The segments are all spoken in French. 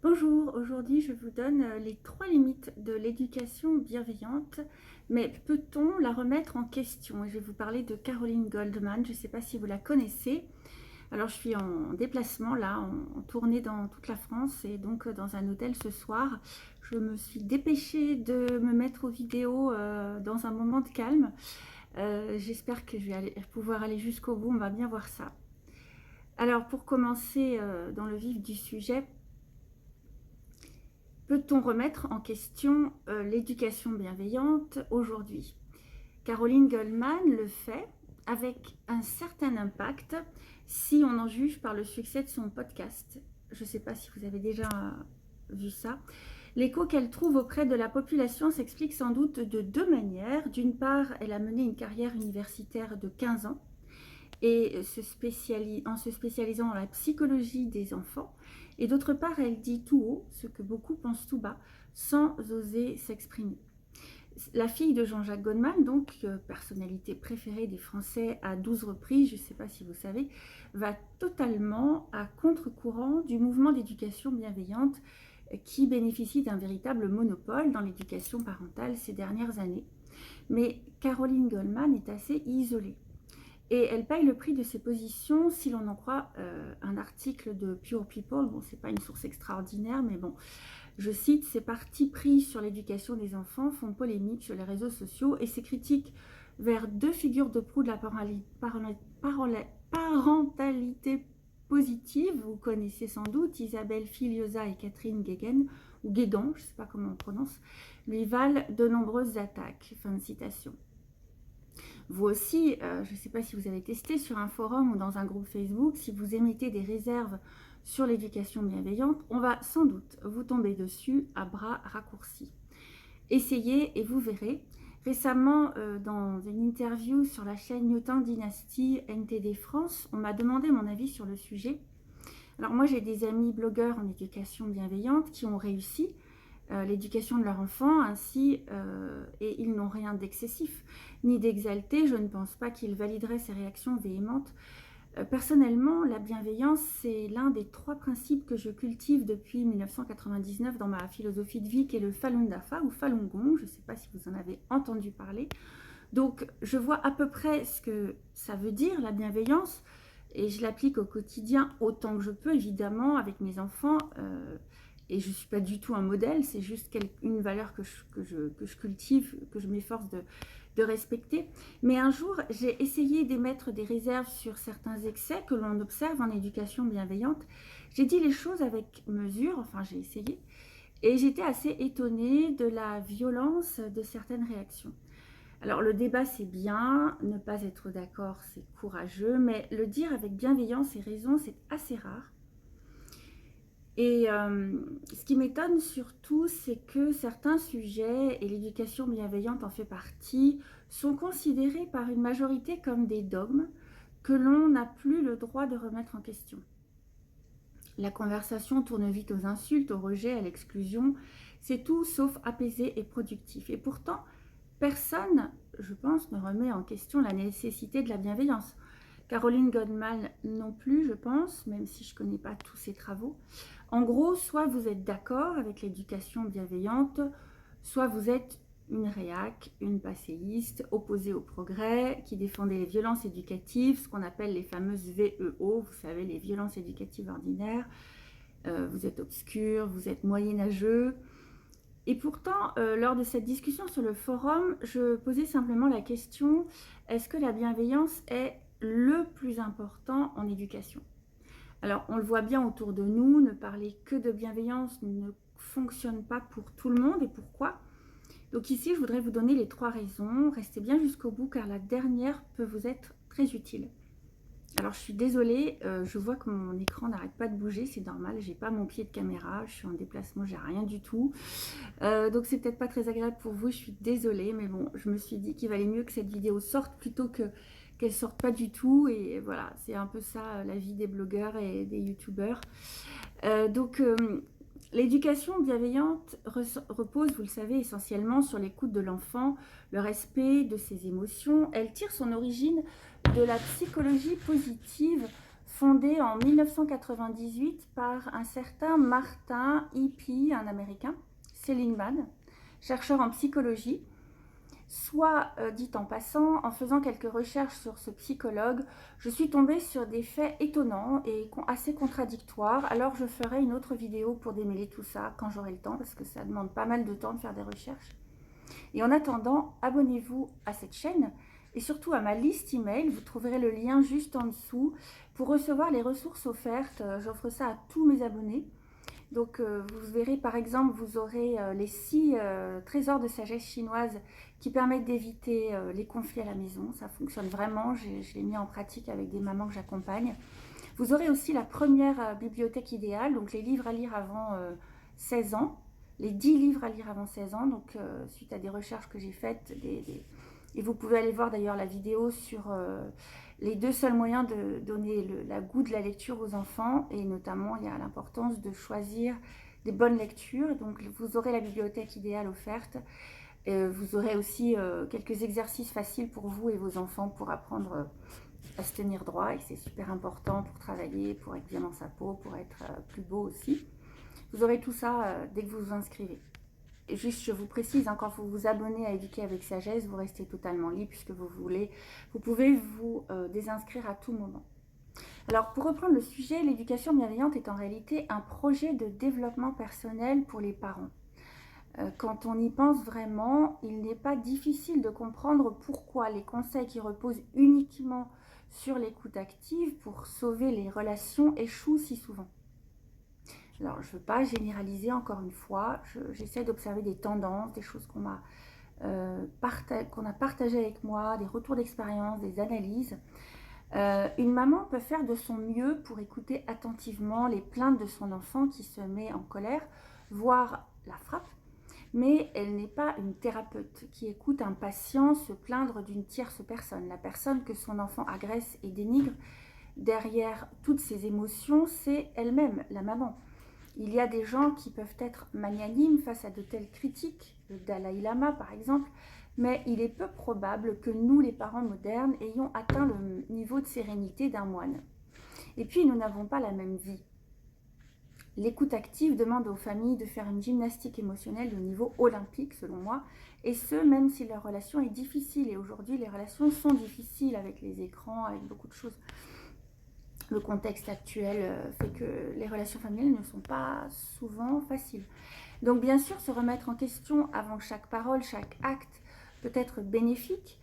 Bonjour, aujourd'hui je vous donne les 3 limites de l'éducation bienveillante, mais peut-on la remettre en question? Et je vais vous parler de Caroline Goldman, je ne sais pas si vous la connaissez. Alors je suis en déplacement là, en tournée dans toute la France et donc dans un hôtel ce soir. Je me suis dépêchée de me mettre aux vidéos dans un moment de calme. J'espère que je vais pouvoir aller jusqu'au bout, on va bien voir ça. Alors pour commencer dans le vif du sujet, peut-on remettre en question l'éducation bienveillante aujourd'hui? Caroline Goldman le fait avec un certain impact si on en juge par le succès de son podcast. Je ne sais pas si vous avez déjà vu ça. L'écho qu'elle trouve auprès de la population s'explique sans doute de deux manières. D'une part, elle a mené une carrière universitaire de 15 ans et en se spécialisant dans la psychologie des enfants. Et d'autre part, elle dit tout haut ce que beaucoup pensent tout bas, sans oser s'exprimer. La fille de Jean-Jacques Goldman, donc personnalité préférée des Français à 12 reprises, je ne sais pas si vous savez, va totalement à contre-courant du mouvement d'éducation bienveillante qui bénéficie d'un véritable monopole dans l'éducation parentale ces dernières années. Mais Caroline Goldman est assez isolée. Et elle paye le prix de ses positions, si l'on en croit un article de Pure People. Bon, c'est pas une source extraordinaire, mais bon, je cite, ces partis pris sur l'éducation des enfants font polémique sur les réseaux sociaux et ces critiques vers deux figures de proue de la parentalité positive, vous connaissez sans doute Isabelle Filiosa et Catherine Guéguen, ou Guédon, je ne sais pas comment on prononce, lui valent de nombreuses attaques. Fin de citation. Vous aussi, je ne sais pas si vous avez testé sur un forum ou dans un groupe Facebook, si vous émettez des réserves sur l'éducation bienveillante, on va sans doute vous tomber dessus à bras raccourcis. Essayez et vous verrez. Récemment, dans une interview sur la chaîne Newton Dynasty NTD France, on m'a demandé mon avis sur le sujet. Alors moi, j'ai des amis blogueurs en éducation bienveillante qui ont réussi l'éducation de leur enfant ainsi, et ils n'ont rien d'excessif ni d'exalté. Je ne pense pas qu'ils valideraient ces réactions véhémentes. Personnellement, la bienveillance, c'est l'un des 3 principes que je cultive depuis 1999 dans ma philosophie de vie, qui est le Falun Dafa ou Falun Gong. Je ne sais pas si vous en avez entendu parler. Donc, je vois à peu près ce que ça veut dire, la bienveillance, et je l'applique au quotidien autant que je peux, évidemment, avec mes enfants. Et je ne suis pas du tout un modèle, c'est juste une valeur que je cultive, que je m'efforce de respecter. Mais un jour, j'ai essayé d'émettre des réserves sur certains excès que l'on observe en éducation bienveillante. J'ai dit les choses avec mesure, enfin j'ai essayé, et j'étais assez étonnée de la violence de certaines réactions. Alors le débat c'est bien, ne pas être d'accord c'est courageux, mais le dire avec bienveillance et raison c'est assez rare. Et ce qui m'étonne surtout, c'est que certains sujets, et l'éducation bienveillante en fait partie, sont considérés par une majorité comme des dogmes que l'on n'a plus le droit de remettre en question. La conversation tourne vite aux insultes, au rejet, à l'exclusion. C'est tout sauf apaisé et productif. Et pourtant, personne, je pense, ne remet en question la nécessité de la bienveillance. Caroline Goldman non plus, je pense, même si je ne connais pas tous ses travaux. En gros, soit vous êtes d'accord avec l'éducation bienveillante, soit vous êtes une réac, une passéiste, opposée au progrès, qui défendait les violences éducatives, ce qu'on appelle les fameuses VEO, vous savez, les violences éducatives ordinaires. Vous êtes obscur, vous êtes moyenâgeux. Et pourtant, lors de cette discussion sur le forum, je posais simplement la question, est-ce que la bienveillance est le plus important en éducation? Alors, on le voit bien autour de nous, ne parler que de bienveillance ne fonctionne pas pour tout le monde. Et pourquoi? Donc ici, je voudrais vous donner les 3 raisons. Restez bien jusqu'au bout car la dernière peut vous être très utile. Alors, je suis désolée, je vois que mon écran n'arrête pas de bouger, c'est normal, j'ai pas mon pied de caméra, je suis en déplacement, j'ai rien du tout. Donc, c'est peut-être pas très agréable pour vous, je suis désolée, mais bon, je me suis dit qu'il valait mieux que cette vidéo sorte plutôt qu'elle sorte pas du tout. Et voilà, c'est un peu ça la vie des blogueurs et des youtubeurs. L'éducation bienveillante repose, vous le savez, essentiellement sur l'écoute de l'enfant, le respect de ses émotions. Elle tire son origine de la psychologie positive fondée en 1998 par un certain Martin Hippie, un Américain, Seligman, chercheur en psychologie. Soit, dit en passant, en faisant quelques recherches sur ce psychologue, je suis tombée sur des faits étonnants et assez contradictoires. Alors je ferai une autre vidéo pour démêler tout ça quand j'aurai le temps, parce que ça demande pas mal de temps de faire des recherches. Et en attendant, abonnez-vous à cette chaîne et surtout à ma liste email. Vous trouverez le lien juste en dessous pour recevoir les ressources offertes. J'offre ça à tous mes abonnés. Donc vous verrez par exemple, vous aurez les 6 trésors de sagesse chinoise qui permettent d'éviter les conflits à la maison. Ça fonctionne vraiment, je l'ai mis en pratique avec des mamans que j'accompagne. Vous aurez aussi la première bibliothèque idéale, donc les livres à lire avant 16 ans, les 10 livres à lire avant 16 ans, donc suite à des recherches que j'ai faites, et vous pouvez aller voir d'ailleurs la vidéo sur les 2 seuls moyens de donner la goût de la lecture aux enfants, et notamment il y a l'importance de choisir des bonnes lectures. Donc vous aurez la bibliothèque idéale offerte, vous aurez aussi quelques exercices faciles pour vous et vos enfants pour apprendre à se tenir droit, et c'est super important pour travailler, pour être bien dans sa peau, pour être plus beau aussi. Vous aurez tout ça dès que vous vous inscrivez. Et juste, je vous précise, quand vous vous abonnez à Éduquer avec Sagesse, vous restez totalement libre puisque vous pouvez vous désinscrire à tout moment. Alors, pour reprendre le sujet, l'éducation bienveillante est en réalité un projet de développement personnel pour les parents. Quand on y pense vraiment, il n'est pas difficile de comprendre pourquoi les conseils qui reposent uniquement sur l'écoute active pour sauver les relations échouent si souvent. Alors, je ne veux pas généraliser encore une fois, j'essaie d'observer des tendances, des choses qu'on a partagées avec moi, des retours d'expérience, des analyses. Une maman peut faire de son mieux pour écouter attentivement les plaintes de son enfant qui se met en colère, voire la frappe, mais elle n'est pas une thérapeute qui écoute un patient se plaindre d'une tierce personne. La personne que son enfant agresse et dénigre, derrière toutes ces émotions, c'est elle-même, la maman. Il y a des gens qui peuvent être magnanimes face à de telles critiques, le Dalai Lama par exemple, mais il est peu probable que nous, les parents modernes, ayons atteint le niveau de sérénité d'un moine. Et puis, nous n'avons pas la même vie. L'écoute active demande aux familles de faire une gymnastique émotionnelle de niveau olympique, selon moi, et ce, même si leur relation est difficile. Et aujourd'hui, les relations sont difficiles avec les écrans, avec beaucoup de choses. Le contexte actuel fait que les relations familiales ne sont pas souvent faciles. Donc bien sûr, se remettre en question avant chaque parole, chaque acte peut être bénéfique.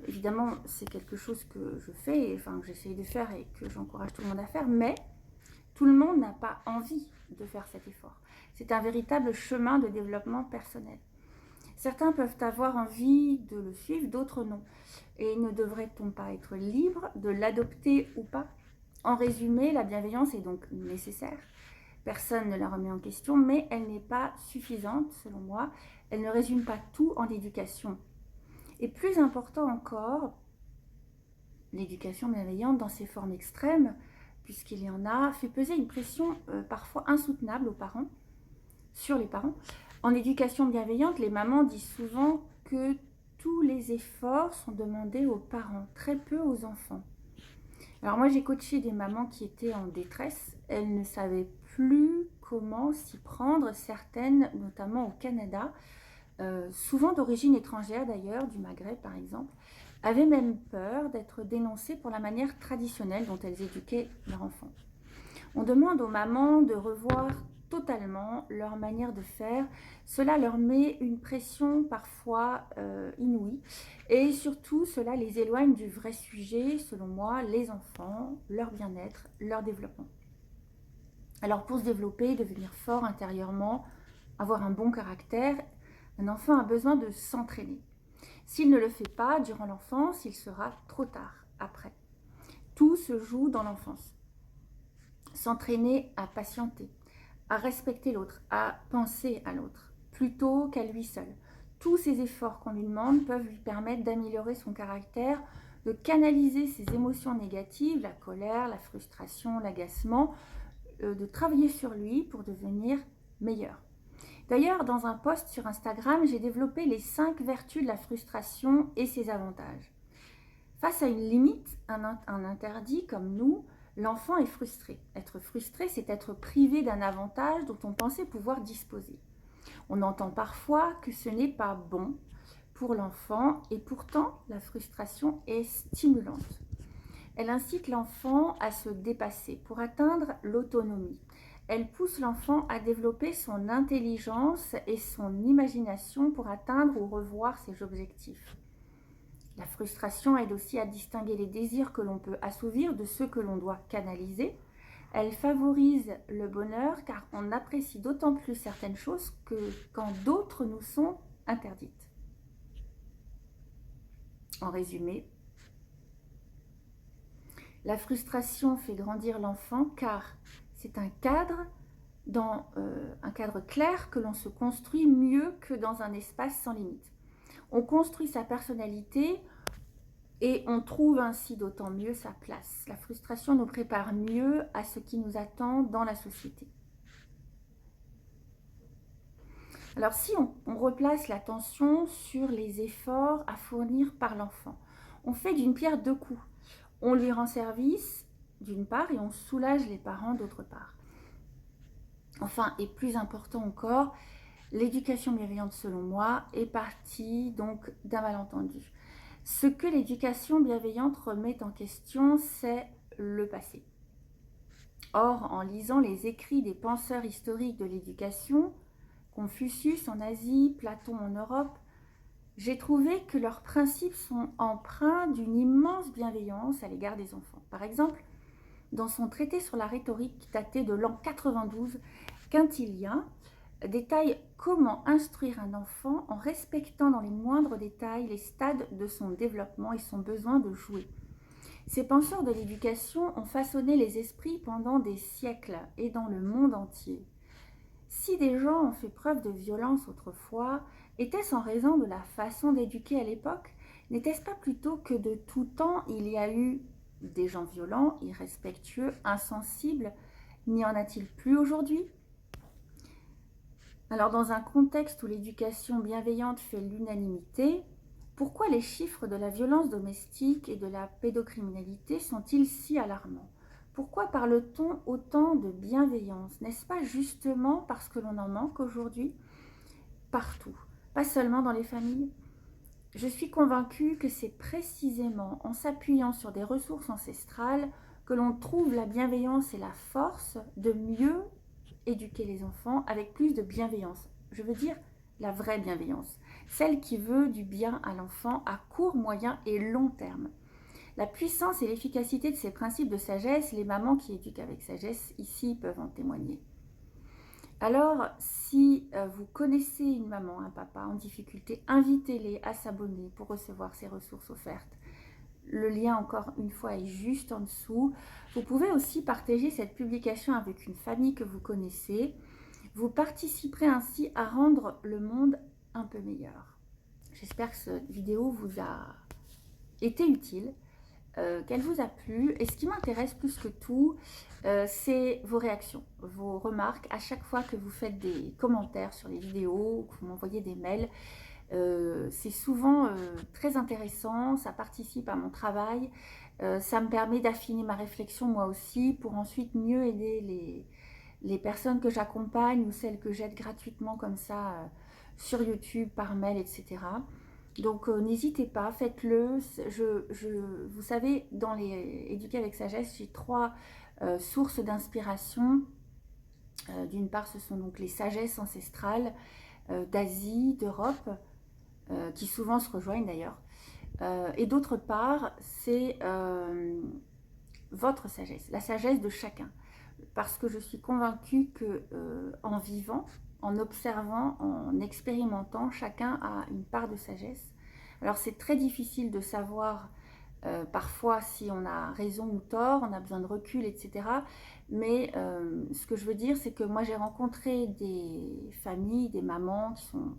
Évidemment, c'est quelque chose que je fais, enfin que j'essaye de faire et que j'encourage tout le monde à faire, mais tout le monde n'a pas envie de faire cet effort. C'est un véritable chemin de développement personnel. Certains peuvent avoir envie de le suivre, d'autres non. Et ne devrait-on pas être libre de l'adopter ou pas? En résumé, la bienveillance est donc nécessaire. Personne ne la remet en question, mais elle n'est pas suffisante, selon moi. Elle ne résume pas tout en éducation. Et plus important encore, l'éducation bienveillante dans ses formes extrêmes, puisqu'il y en a, fait peser une pression parfois insoutenable aux parents, sur les parents. En éducation bienveillante, les mamans disent souvent que tous les efforts sont demandés aux parents, très peu aux enfants. Alors moi, j'ai coaché des mamans qui étaient en détresse. Elles ne savaient plus comment s'y prendre, certaines, notamment au Canada, souvent d'origine étrangère d'ailleurs, du Maghreb par exemple, avaient même peur d'être dénoncées pour la manière traditionnelle dont elles éduquaient leurs enfants. On demande aux mamans de revoir totalement leur manière de faire. Cela leur met une pression parfois inouïe, et surtout cela les éloigne du vrai sujet, selon moi, les enfants, leur bien-être, leur développement. Alors pour se développer, devenir fort intérieurement, avoir un bon caractère, un enfant a besoin de s'entraîner. S'il ne le fait pas durant l'enfance, il sera trop tard après. Tout se joue dans l'enfance. S'entraîner à patienter, à respecter l'autre, à penser à l'autre, plutôt qu'à lui seul. Tous ces efforts qu'on lui demande peuvent lui permettre d'améliorer son caractère, de canaliser ses émotions négatives, la colère, la frustration, l'agacement, de travailler sur lui pour devenir meilleur. D'ailleurs, dans un post sur Instagram, j'ai développé les 5 vertus de la frustration et ses avantages. Face à une limite, un interdit comme nous, L'enfant est frustré. Être frustré, c'est être privé d'un avantage dont on pensait pouvoir disposer. On entend parfois que ce n'est pas bon pour l'enfant et pourtant la frustration est stimulante. Elle incite l'enfant à se dépasser pour atteindre l'autonomie. Elle pousse l'enfant à développer son intelligence et son imagination pour atteindre ou revoir ses objectifs. La frustration aide aussi à distinguer les désirs que l'on peut assouvir de ceux que l'on doit canaliser. Elle favorise le bonheur car on apprécie d'autant plus certaines choses que quand d'autres nous sont interdites. En résumé, la frustration fait grandir l'enfant car c'est un cadre, un cadre clair que l'on se construit mieux que dans un espace sans limite. On construit sa personnalité et on trouve ainsi d'autant mieux sa place. La frustration nous prépare mieux à ce qui nous attend dans la société. Alors si on replace l'attention sur les efforts à fournir par l'enfant, on fait d'une pierre deux coups. On lui rend service d'une part et on soulage les parents d'autre part. Enfin, et plus important encore, l'éducation bienveillante selon moi est partie donc d'un malentendu. Ce que l'éducation bienveillante remet en question, c'est le passé. Or, en lisant les écrits des penseurs historiques de l'éducation, Confucius en Asie, Platon en Europe, j'ai trouvé que leurs principes sont empreints d'une immense bienveillance à l'égard des enfants. Par exemple, dans son traité sur la rhétorique daté de l'an 92, Quintilien détaille comment instruire un enfant en respectant dans les moindres détails les stades de son développement et son besoin de jouer. Ces penseurs de l'éducation ont façonné les esprits pendant des siècles et dans le monde entier. Si des gens ont fait preuve de violence autrefois, était-ce en raison de la façon d'éduquer à l'époque? N'était-ce pas plutôt que de tout temps il y a eu des gens violents, irrespectueux, insensibles? N'y en a-t-il plus aujourd'hui? Alors dans un contexte où l'éducation bienveillante fait l'unanimité, pourquoi les chiffres de la violence domestique et de la pédocriminalité sont-ils si alarmants? Pourquoi parle-t-on autant de bienveillance? N'est-ce pas justement parce que l'on en manque aujourd'hui? Partout, pas seulement dans les familles. Je suis convaincue que c'est précisément en s'appuyant sur des ressources ancestrales que l'on trouve la bienveillance et la force de mieux éduquer les enfants avec plus de bienveillance. Je veux dire la vraie bienveillance, celle qui veut du bien à l'enfant à court, moyen et long terme. La puissance et l'efficacité de ces principes de sagesse, les mamans qui éduquent avec sagesse ici peuvent en témoigner. Alors, si vous connaissez une maman, un papa en difficulté, invitez-les à s'abonner pour recevoir ces ressources offertes. Le lien, encore une fois, est juste en dessous. Vous pouvez aussi partager cette publication avec une famille que vous connaissez. Vous participerez ainsi à rendre le monde un peu meilleur. J'espère que cette vidéo vous a été utile, qu'elle vous a plu. Et ce qui m'intéresse plus que tout, c'est vos réactions, vos remarques. À chaque fois que vous faites des commentaires sur les vidéos, ou que vous m'envoyez des mails, c'est souvent très intéressant, ça participe à mon travail, ça me permet d'affiner ma réflexion moi aussi pour ensuite mieux aider les personnes que j'accompagne ou celles que j'aide gratuitement comme ça sur YouTube, par mail, etc. Donc n'hésitez pas, faites-le. Vous savez, dans les Éduquer avec sagesse, j'ai 3 sources d'inspiration. D'une part, ce sont donc les sagesses ancestrales d'Asie, d'Europe, qui souvent se rejoignent d'ailleurs. Et d'autre part, c'est votre sagesse, la sagesse de chacun. Parce que je suis convaincue que en vivant, en observant, en expérimentant, chacun a une part de sagesse. Alors c'est très difficile de savoir parfois si on a raison ou tort, on a besoin de recul, etc. Mais ce que je veux dire, c'est que moi j'ai rencontré des familles, des mamans qui sont...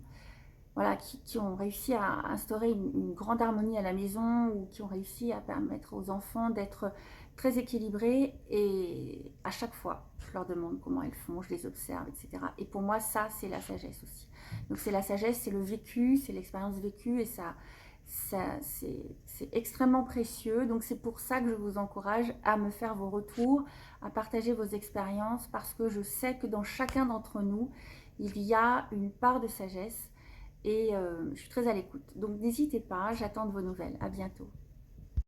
Voilà, qui ont réussi à instaurer une grande harmonie à la maison ou qui ont réussi à permettre aux enfants d'être très équilibrés. Et à chaque fois, je leur demande comment elles font, je les observe, etc. Et pour moi, ça, c'est la sagesse aussi. Donc c'est la sagesse, c'est le vécu, c'est l'expérience vécue et ça c'est extrêmement précieux. Donc c'est pour ça que je vous encourage à me faire vos retours, à partager vos expériences, parce que je sais que dans chacun d'entre nous, il y a une part de sagesse et je suis très à l'écoute. Donc n'hésitez pas, j'attends de vos nouvelles. À bientôt.